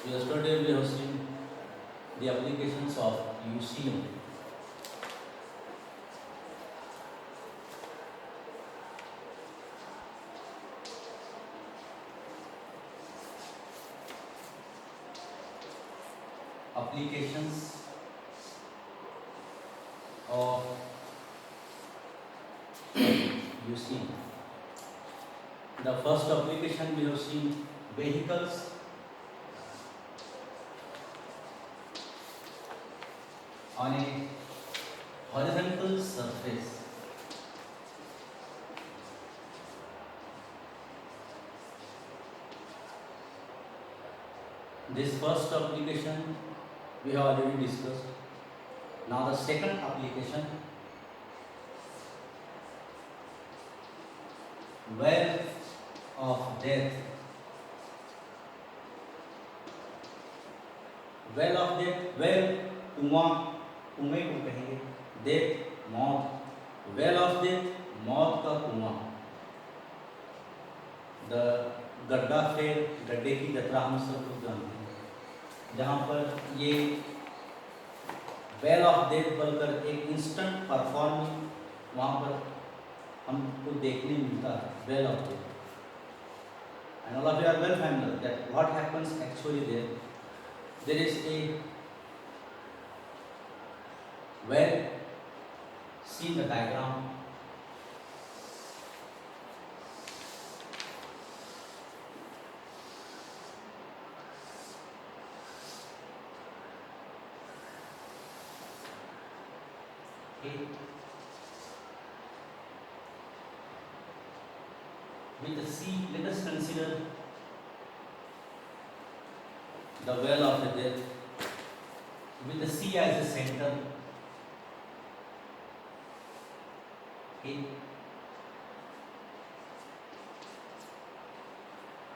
Yesterday we have seen the applications of UCM. Applications of UCM. The first application we have seen vehicles on a horizontal surface. This first application we have already discussed. Now the second application, well of death. Well of death, well कुआं, कुएं को कहेंगे, death मौत, well of death मौत का कुआं, the गड्ढा फेर, गड्ढे की यात्रा हम सब लोग जानते हैं, जहाँ पर ये वेल ऑफ डेथ बोलकर एक इंस्टेंट परफॉर्मिंग वहाँ पर हमको देखने मिलता है, well of death. And all of you are well familiar that what happens actually there. There is a well, see the diagram. Okay. With the sea, let us consider the well of the death with the sea as a center. Okay.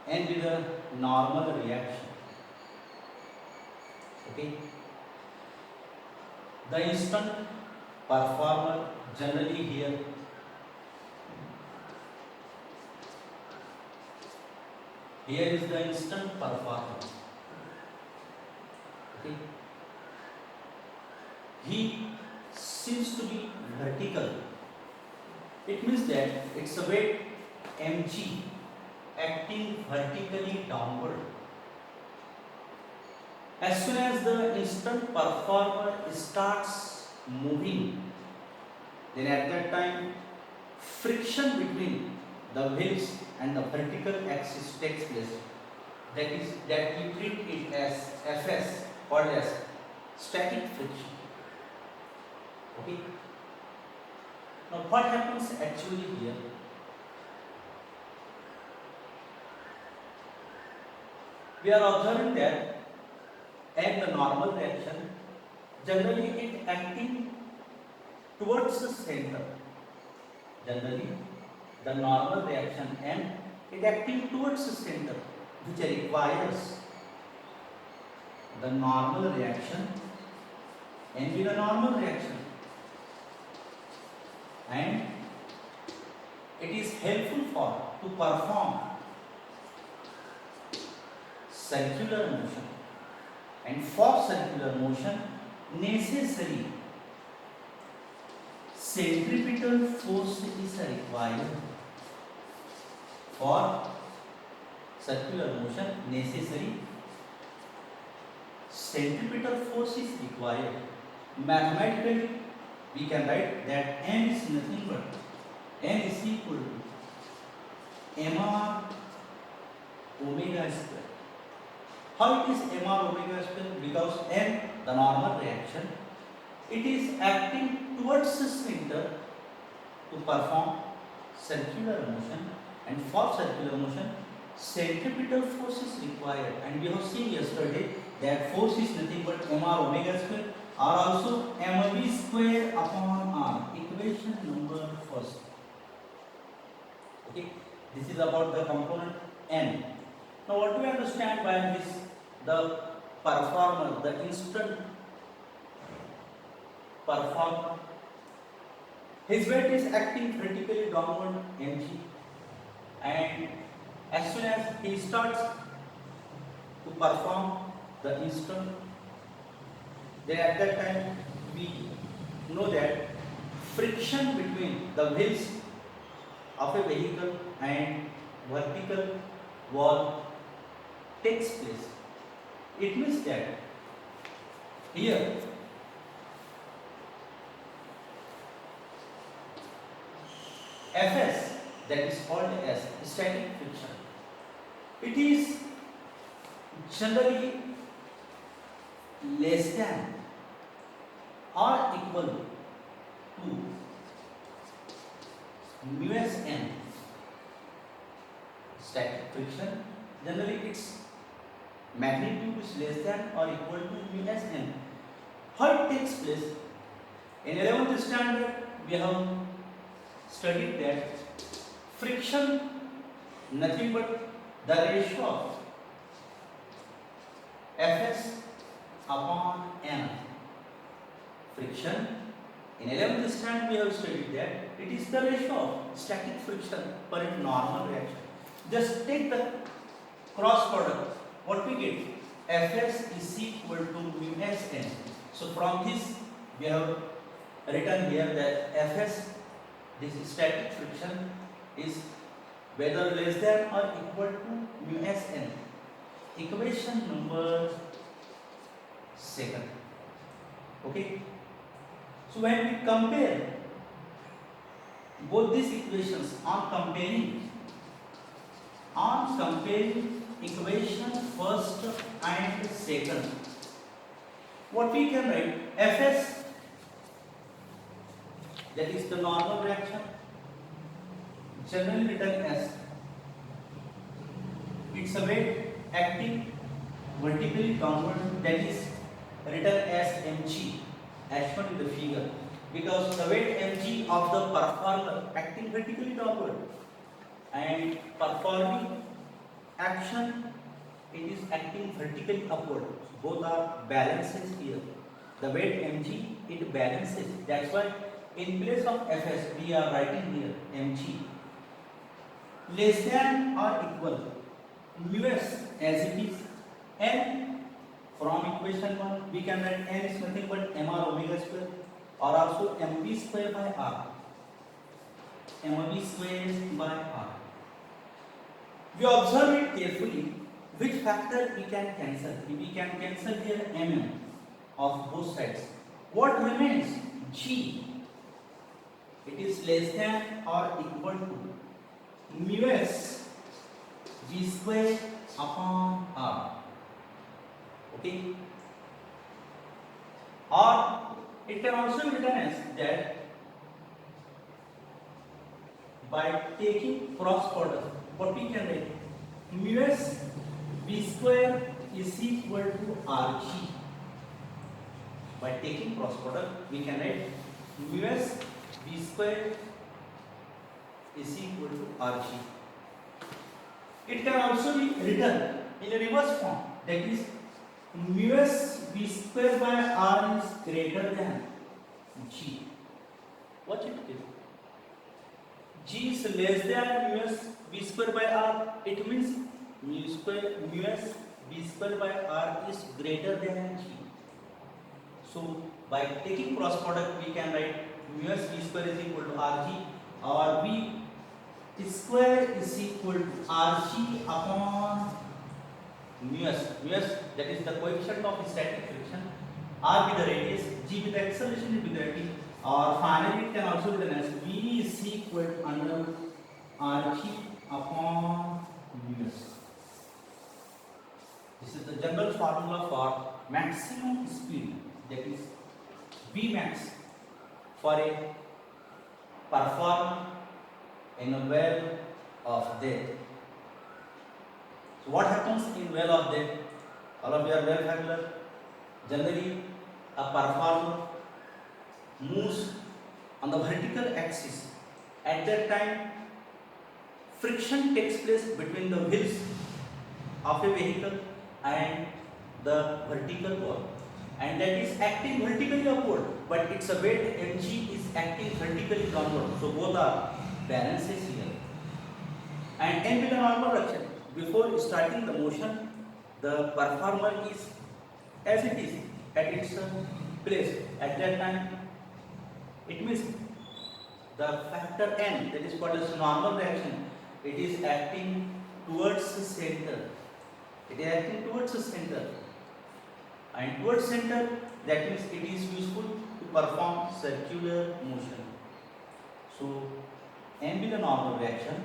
And with a normal reaction. Okay. The instant performer generally here is the instant performer. Okay. He seems to be vertical. It means that it's a weight mg acting vertically downward. As soon as the instant performer starts moving, then at that time friction between the wheels and the vertical axis takes place. That we treat it as Fs, called as static friction. Okay. Now what happens actually here? We are observing that at the normal reaction, generally it acting towards the center. Generally, the normal reaction and it acting towards the center, which requires the normal reaction and with a normal reaction, and it is helpful to perform circular motion, and for circular motion necessary centripetal force is required. For circular motion necessary centripetal force is required. Mathematically we can write that m is nothing but n is equal to mr omega square. How it is mr omega square? Because m, the normal reaction, it is acting towards the center to perform circular motion, and for circular motion centripetal force is required, and we have seen yesterday that force is nothing but mr omega square or also mv square upon r. Equation number first. Okay, this is about the component n. Now what do we understand by this? The performer, the instant performer, his weight is acting vertically downward mg, and as soon as he starts to perform the instant. Then at that time we know that friction between the wheels of a vehicle and vertical wall takes place. It means that here Fs, that is called as static friction, it is generally less than or equal to mu s n. Static friction, generally its magnitude is less than or equal to mu s n. How it takes place? In 11th standard we have studied that friction nothing but the ratio of Fs upon n. Friction in 11th standard we have studied that it is the ratio of static friction per a normal reaction. Just take the cross product. What we get? Fs is equal to mu s n. So from this we have written here that Fs, this static friction, is whether less than or equal to mu s n. Equation number 2. Okay. So when we compare both these equations, on comparing equation first and second, what we can write? Fs, that is the normal reaction, generally written as it's a weight acting vertically downward, that is written as mg as shown in the figure, because the weight mg of the performer acting vertically downward and performing action, it is acting vertically upward. Both are balances here. The weight mg, it balances. That's why in place of Fs we are writing here mg less than or equal mu s, as it is n. From equation 1 we can write n is nothing but mr omega square, or also mv square by r. mv square by r. We observe it carefully. Which factor we can cancel? We can cancel here mm of both sides. What remains? G. It is less than or equal to mu s g square upon r. Okay. Or it can also be written as that by taking cross product. What we can write? Mu s v square is equal to rg. By taking cross product, we can write mu s v square is equal to rg. It can also be written in a reverse form, that is mu s v square by r is greater than g. Watch it here. G is less than mu s v square by r. It means mu s v square by r is greater than g. So by taking cross product, we can write mu s v square is equal to rg, or v square is equal to rg upon mu s. Mu s, that is the coefficient of static friction, r with the radius, g with the acceleration with the velocity, or finally it can also be written as v is equal to under rg upon mu s. This is the general formula for maximum speed, that is V max for a performer in a well of death. So what happens in well of death? All of you are well familiar. Generally, a performer moves on the vertical axis. At that time, friction takes place between the wheels of a vehicle and the vertical wall, and that is acting vertically upward, but its weight mg is acting vertically downward. So both are balances here. And n with a normal reaction. Before starting the motion, the performer is as it is at its place at that time. It means the factor n, that is called as normal reaction, it is acting towards the center. It is acting towards the center, and towards center, that means it is useful to perform circular motion. So n be the normal reaction,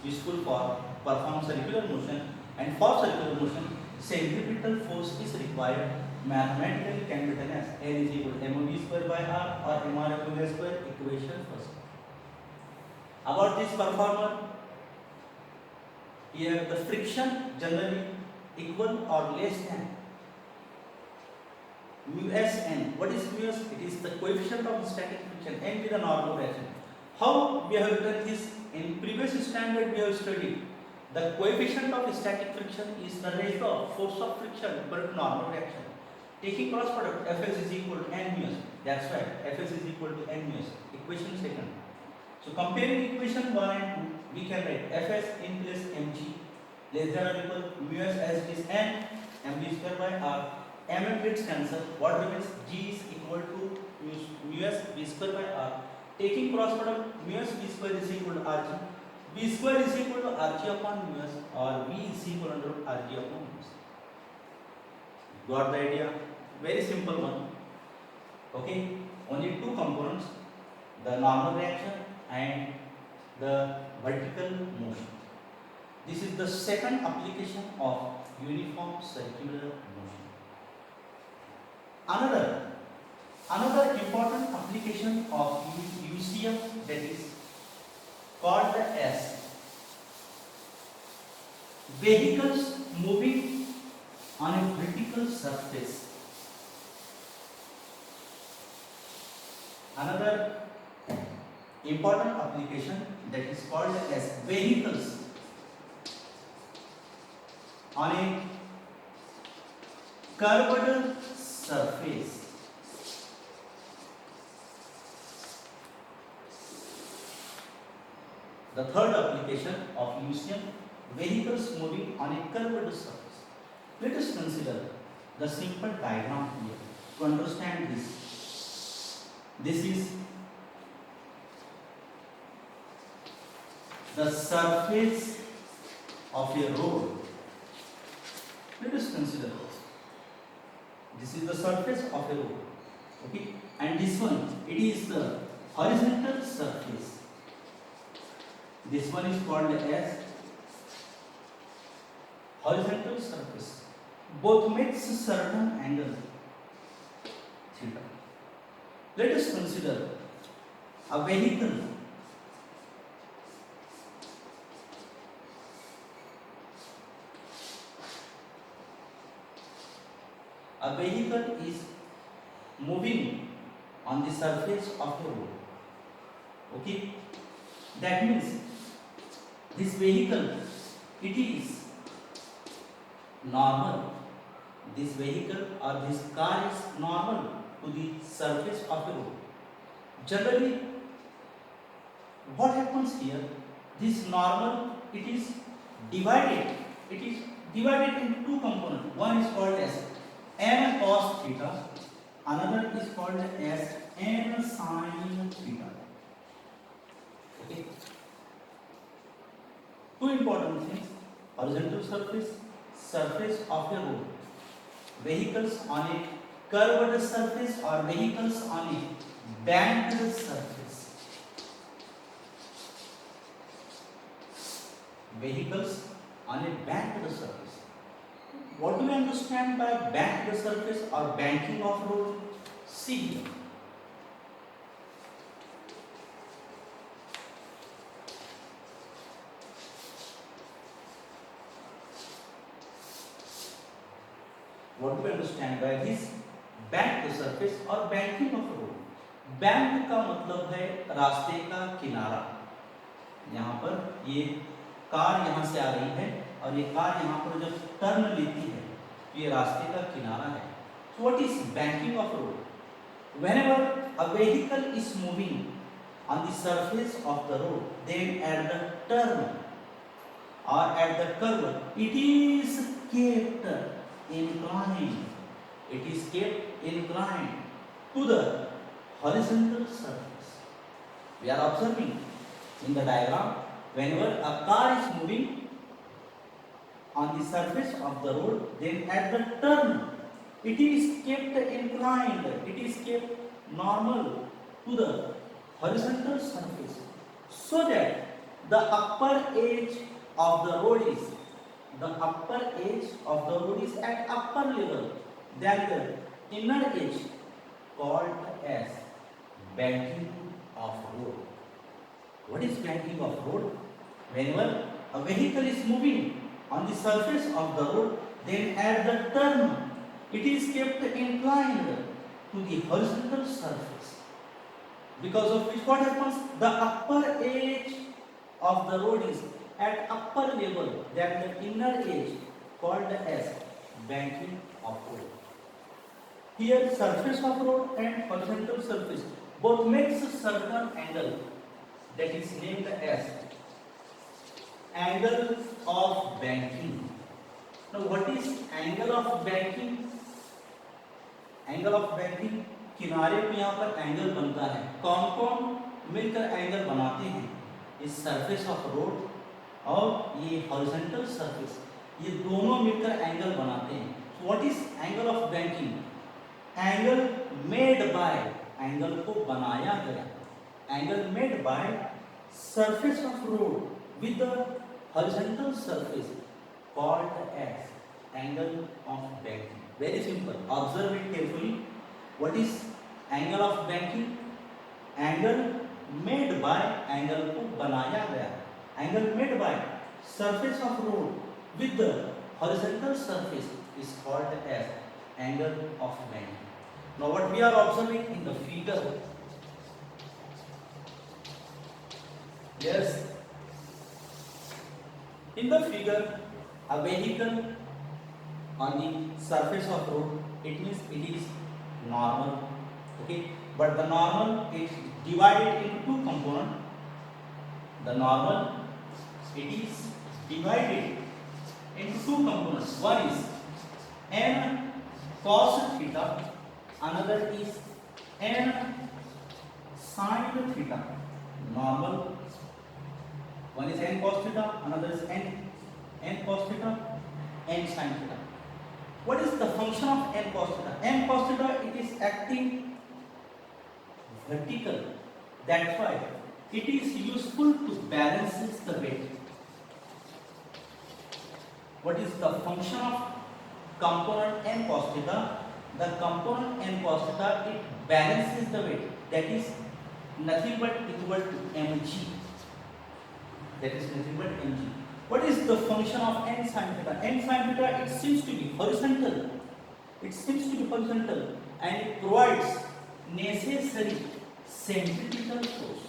useful for perform circular motion, and for circular motion centripetal force is required. Mathematically can be written as N is equal to mv square by r or mr equal square. Equation first. About this performer, here the friction generally equal or less than mu s n. What is mu s? It is the coefficient of static friction. N be the normal reaction. How we have written this? In previous standard we have studied the coefficient of static friction is the ratio of force of friction per normal reaction. Taking cross product, Fs is equal to n mu s. That's why Fs is equal to n mu s. Equation second. So comparing equation 1 and 2, we can write Fs in place mg less than or equal mu s as it is n mv square by r. M gets cancelled. What remains? G is equal to mu s v square by r. Taking cross product, mu s v square is equal to rg. V square is equal to rg upon mu s, or v is equal to rg upon mu s. Got the idea? Very simple one. Okay, only two components, the normal reaction and the vertical motion. This is the second application of uniform circular motion. Another important application of UCM, that is called as vehicles moving on a vertical surface. Another important application, that is called as vehicles on a curved surface. The third application of UCM, vehicles moving on a curved surface. Let us consider the simple diagram here to understand this. This is the surface of a road. Let us consider this is the surface of a road. Okay, and this one, it is the horizontal surface. This one is called as horizontal surface. Both makes a certain angle theta. Let us consider a vehicle. A vehicle is moving on the surface of the road. Okay, that means this vehicle, it is normal. This vehicle or this car is normal to the surface of the road. Generally, what happens here? This normal, it is divided. It is divided into two components. One is called as n cos theta. Another is called as n sin theta. Okay. Two important things: horizontal surface, surface of a road, vehicles on a curved surface or vehicles on a banked surface. Vehicles on a banked surface. What do we understand by banked surface or banking of road? See here. What do we understand by this banked surface or banking of road? Bank का मतलब है रास्ते का किनारा. यहाँ पर ये car यहाँ से आ रही है और ये कार यहाँ पर जब टर्न लेती है तो ये रास्ते का किनारा है. So what is banking of road? Whenever a vehicle is moving on the surface of the road, then at the turn or at the curve, it is kept inclined. It is kept inclined to the horizontal surface. We are observing in the diagram, whenever a car is moving on the surface of the road, then at the turn it is kept inclined, it is kept normal to the horizontal surface, so that the upper edge of the road is at upper level than the inner edge, called as banking of road. What is banking of road? Whenever a vehicle is moving on the surface of the road, then at the turn it is kept inclined to the horizontal surface, because of which what happens, the upper edge of the road is at upper level than the inner edge, called as banking of road. Here surface of road and horizontal surface both makes a certain angle that is named as angle of banking. Now what is angle of banking? Angle of banking, किनारे पे यहाँ पर angle बनता है, कौन कौन मिलकर angle बनाते हैं? इस सरफेस ऑफ रोड और ये हॉरिजॉन्टल सरफेस, ये दोनों मिलकर एंगल बनाते हैं. What is angle of banking? Angle made by, angle को बनाया गया, angle made by surface of road with the horizontal surface, called as angle of banking. Very simple, observe it carefully. What is angle of banking? Angle made by, angle को बनाया गया, angle made by surface of road with the horizontal surface is called as angle of banking. Now what we are observing in the figure, yes, in the figure a vehicle on the surface of road, it means it is normal, okay, but the normal is divided into two components. The normal, it is divided into two components. One is n cos theta, another is n sin theta. Normal, one is n cos theta, another is n cos theta, n sin theta. What is the function of n cos theta? N cos theta, it is acting vertical, that's why it is useful to balance the weight. What is the function of component n cos theta? The component n cos theta, it balances the weight, that is nothing but equal to mg, that is nothing but mg. What is the function of n sin theta? N sin theta, it seems to be horizontal, and it provides necessary centripetal force.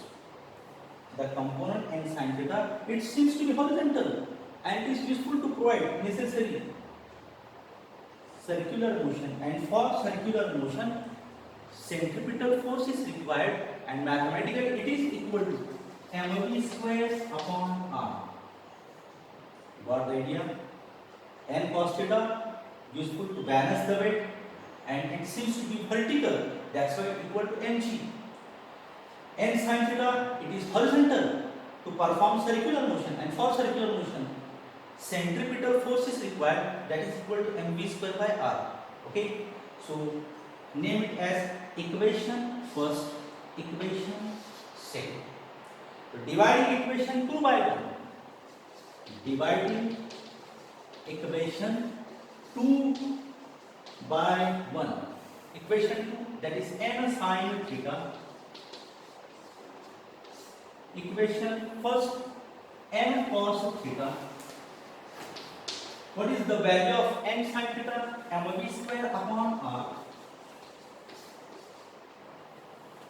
The component n sin theta, it seems to be horizontal and it is useful to provide necessary circular motion, and for circular motion centripetal force is required, and mathematically it is equal to mv square upon r. Got the idea? N cos theta, useful to balance the weight, and it seems to be vertical, that's why equal to mg. N sin theta, it is horizontal to perform circular motion, and for circular motion centripetal force is required, that is equal to mv square by r. Okay, so name it as equation first, equation second. So dividing equation 2 by 1, dividing equation 2 by 1, equation 2, that is n sin theta, equation first n cos theta. What is the value of n sin theta? mv square upon r.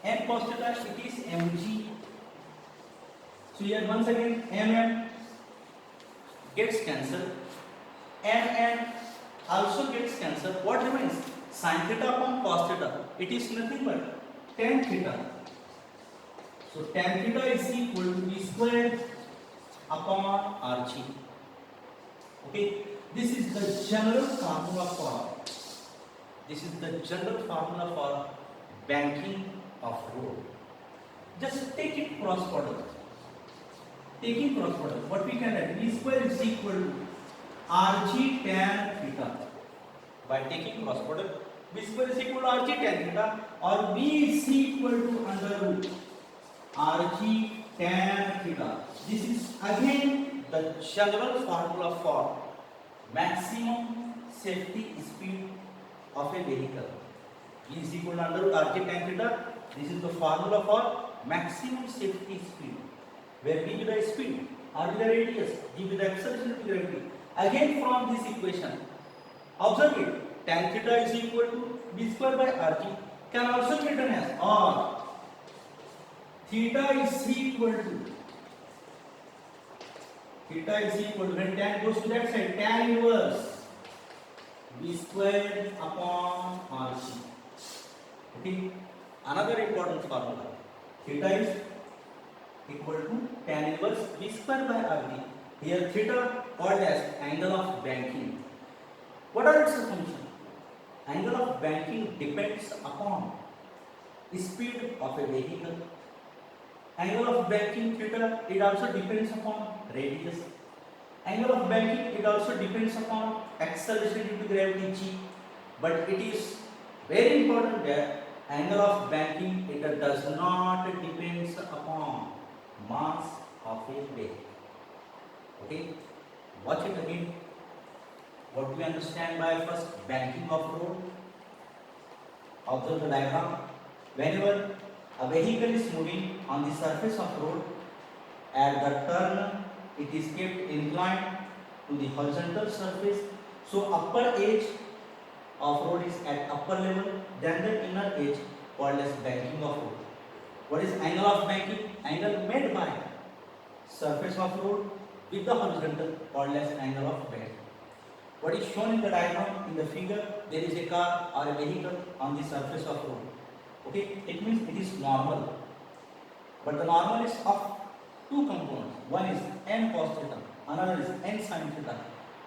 N cos theta, it is mg. So here once again mm gets cancelled, and also gets cancelled. What remains? Sin theta upon cos theta, it is nothing but tan theta. So tan theta is equal to b square upon rg. Okay, this is the general formula for This is the general formula for banking of road. Just take it cross product. Taking cross product, what we can write? V square is equal to Rg tan theta. By taking cross product, V square is equal to Rg tan theta, or V is equal to under root Rg tan theta. This is again the general formula for maximum safety speed of a vehicle. V is equal to under root Rg tan theta. This is the formula for maximum safety speed, where V is the speed, R is the radius, G is the acceleration due to gravity. Again from this equation, observe it, tan theta is equal to V square by Rg, can also be written as, or theta is equal to, when tan goes to that side, tan inverse V square upon Rg. Okay, another important formula, theta is equal to tan inverse V square by Rg. Here theta called as angle of banking. What are its function? Angle of banking depends upon speed of a vehicle. Angle of banking theta, it also depends upon radius. Angle of banking, it also depends upon acceleration due to gravity g. But it is very important that angle of banking, it does not depends upon mass of a vehicle. Okay, watch it again. What do we understand by first banking of road? Observe the diagram. Whenever a vehicle is moving on the surface of road, at the turn it is kept inclined to the horizontal surface. So upper edge of road is at upper level, then the inner edge called as banking of road. What is angle of banking? Angle made by surface of road with the horizontal called as angle of banking. What is shown in the diagram, in the figure, there is a car or a vehicle on the surface of road. Okay, it means it is normal. But the normal is of two components. One is n cos theta, another is n sin theta.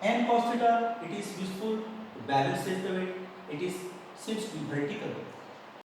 N cos theta, it is useful to balance the weight. It is seems to be vertical.